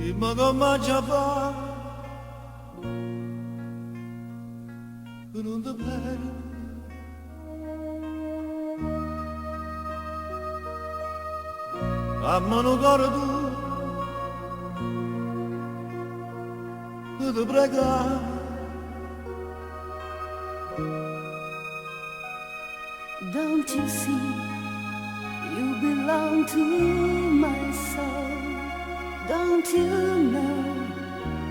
Dimmi come ci fa che non ti perdi. A mano cora tu che ti prega. Don't you see, you belong to my soul. Don't you know,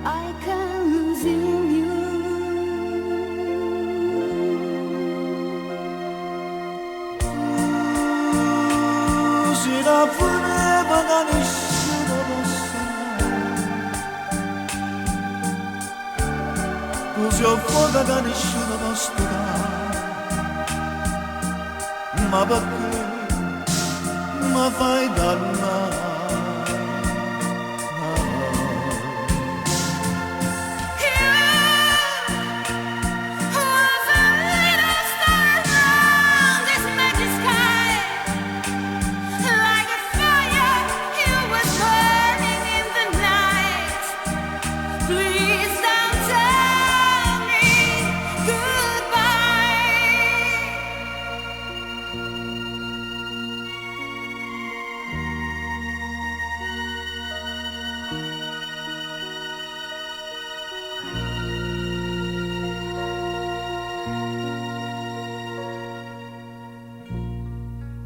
I can lose in you. Si la voleva da nessuno possa, così ho fuoco da nessuno possa dare. Ma perché mi fai dannare?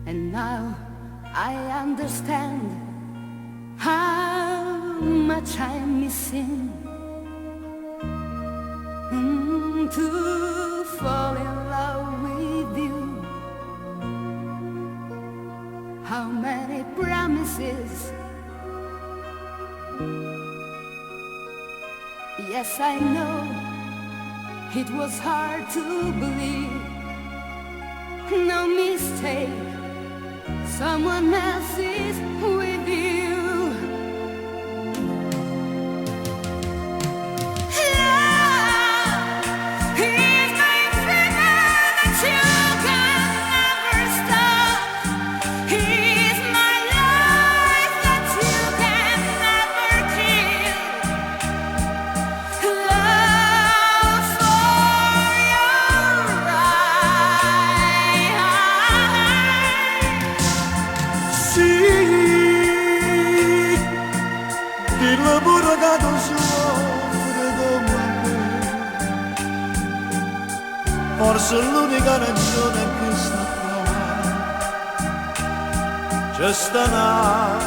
And now I understand how much I'm missing to fall in love with you. How many promises. Yes, I know it was hard to believe. No mistake, someone else is with you. Love is my fever that you can never stop. He's my life that you can never kill. Love for your right. Sì, il lavoro che tu soffri come me, forse l'unica ragione è che sta qua, c'è sta una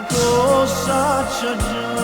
cosa c'è già.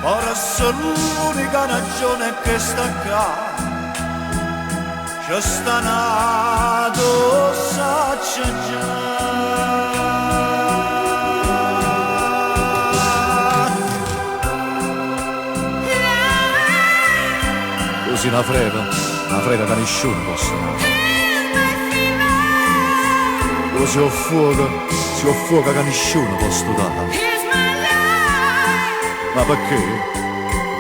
Ora l'unica ragione che sta qua, c'è sta una dosa c'è già. Così una frega che nessuno possa dare. Così ho fuoco che nessuno possa dare. Ma perché?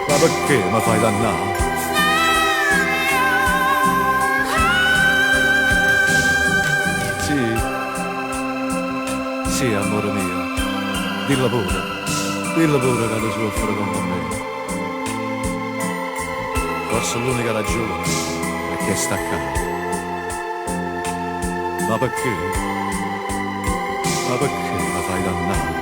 Ma perché mi fai dannare? Sì, amore mio, dillo pure che tu soffri come me. Forse l'unica ragione è che sta qua. Ma perché? Ma perché mi fai dannare?